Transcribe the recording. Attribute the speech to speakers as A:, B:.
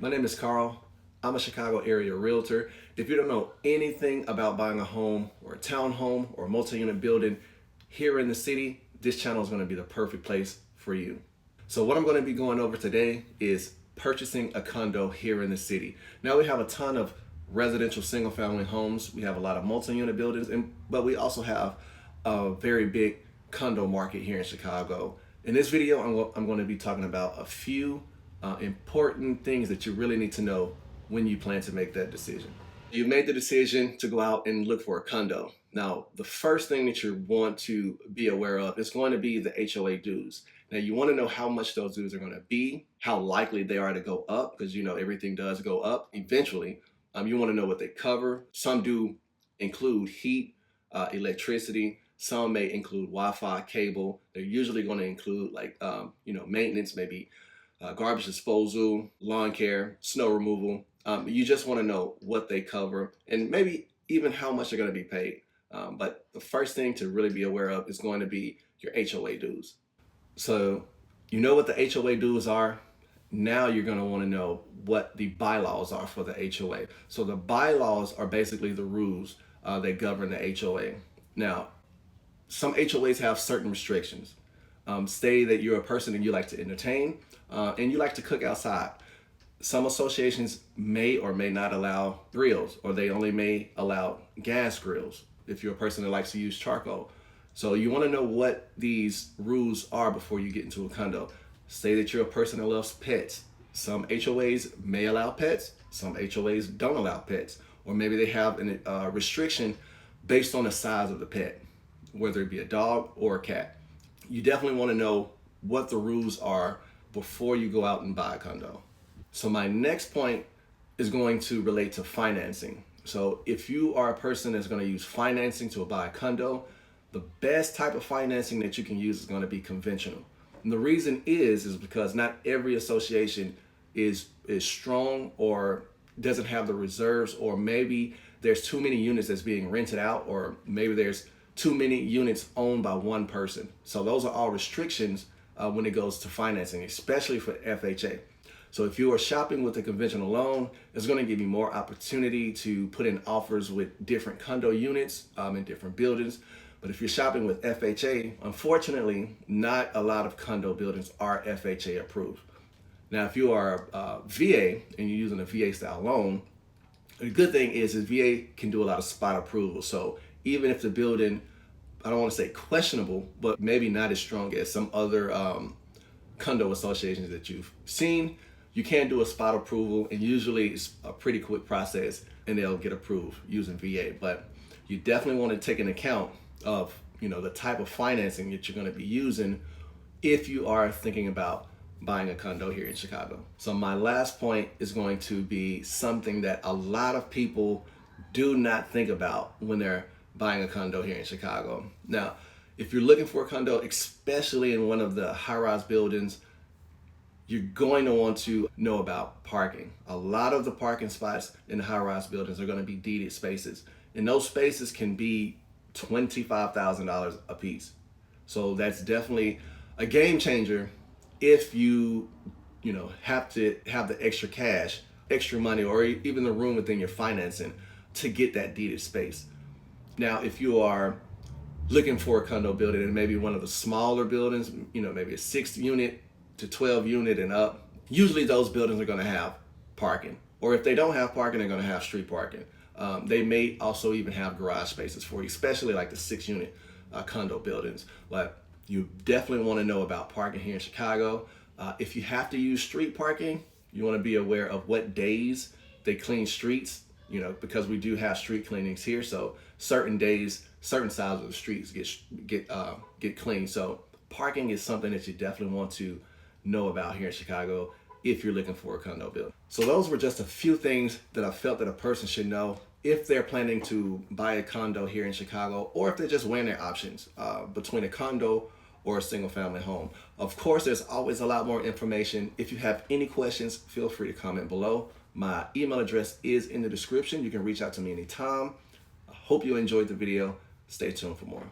A: My name is Carl. I'm a Chicago area realtor. If you don't know anything about buying a home or a townhome or a multi-unit building here in the city, this channel is going to be the perfect place for you. So what I'm going to be going over today is purchasing a condo here in the city. Now we have a ton of residential single family homes. We have a lot of multi-unit buildings, but we also have a very big condo market here in Chicago. In this video, I'm going to be talking about a few important things that you really need to know when you plan to make that decision. You made the decision to go out and look for a condo. Now, the first thing that you want to be aware of is going to be the HOA dues. Now, you want to know how much those dues are going to be, how likely they are to go up, because you know everything does go up eventually. You want to know what they cover. Some do include heat, electricity. Some may include Wi-Fi, cable. They're usually going to include maintenance, maybe garbage disposal, lawn care, snow removal. You just want to know what they cover and maybe even how much they're going to be paid. But the first thing to really be aware of is going to be your HOA dues. So you know what the HOA dues are. Now you're going to want to know what the bylaws are for the HOA. So the bylaws are basically the rules that govern the HOA. Now, some HOAs have certain restrictions. Say that you're a person and you like to entertain and you like to cook outside. Some associations may or may not allow grills, or they only may allow gas grills if you're a person that likes to use charcoal. So you want to know what these rules are before you get into a condo. Say that you're a person that loves pets. Some HOAs may allow pets, some HOAs don't allow pets, or maybe they have a restriction based on the size of the pet, whether it be a dog or a cat. You definitely want to know what the rules are before you go out and buy a condo. So my next point is going to relate to financing. So if you are a person that's going to use financing to buy a condo, the best type of financing that you can use is going to be conventional. And the reason is because not every association is strong or doesn't have the reserves, or maybe there's too many units that's being rented out, or maybe there's too many units owned by one person. So those are all restrictions when it goes to financing, especially for FHA. So if you are shopping with a conventional loan, it's going to give you more opportunity to put in offers with different condo units in different buildings. But if you're shopping with FHA, unfortunately, not a lot of condo buildings are FHA approved. Now, if you are VA and you're using a VA style loan, the good thing is VA can do a lot of spot approval. So even if the building, I don't want to say questionable, but maybe not as strong as some other condo associations that you've seen, you can do a spot approval, and usually it's a pretty quick process and they'll get approved using VA. But you definitely want to take into account of the type of financing that you're going to be using if you are thinking about buying a condo here in Chicago. So my last point is going to be something that a lot of people do not think about when they're buying a condo here in Chicago. Now, if you're looking for a condo, especially in one of the high-rise buildings, you're going to want to know about parking. A lot of the parking spots in the high-rise buildings are going to be deeded spaces, and those spaces can be $25,000 a piece. So that's definitely a game changer if you have to have the extra cash, extra money, or even the room within your financing to get that deeded space. Now, if you are looking for a condo building and maybe one of the smaller buildings, maybe a 6 unit to 12 unit and up, usually those buildings are going to have parking. Or if they don't have parking, they're going to have street parking. They may also even have garage spaces for you, especially like the 6 unit condo buildings. But you definitely want to know about parking here in Chicago. If you have to use street parking, you want to be aware of what days they clean streets, because we do have street cleanings here. So certain days, certain sides of the streets get cleaned. So parking is something that you definitely want to know about here in Chicago if you're looking for a condo building. So those were just a few things that I felt that a person should know if they're planning to buy a condo here in Chicago, or if they're just weighing their options between a condo or a single family home. Of course, there's always a lot more information. If you have any questions, feel free to comment below. My email address is in the description. You can reach out to me anytime. I hope you enjoyed the video. Stay tuned for more.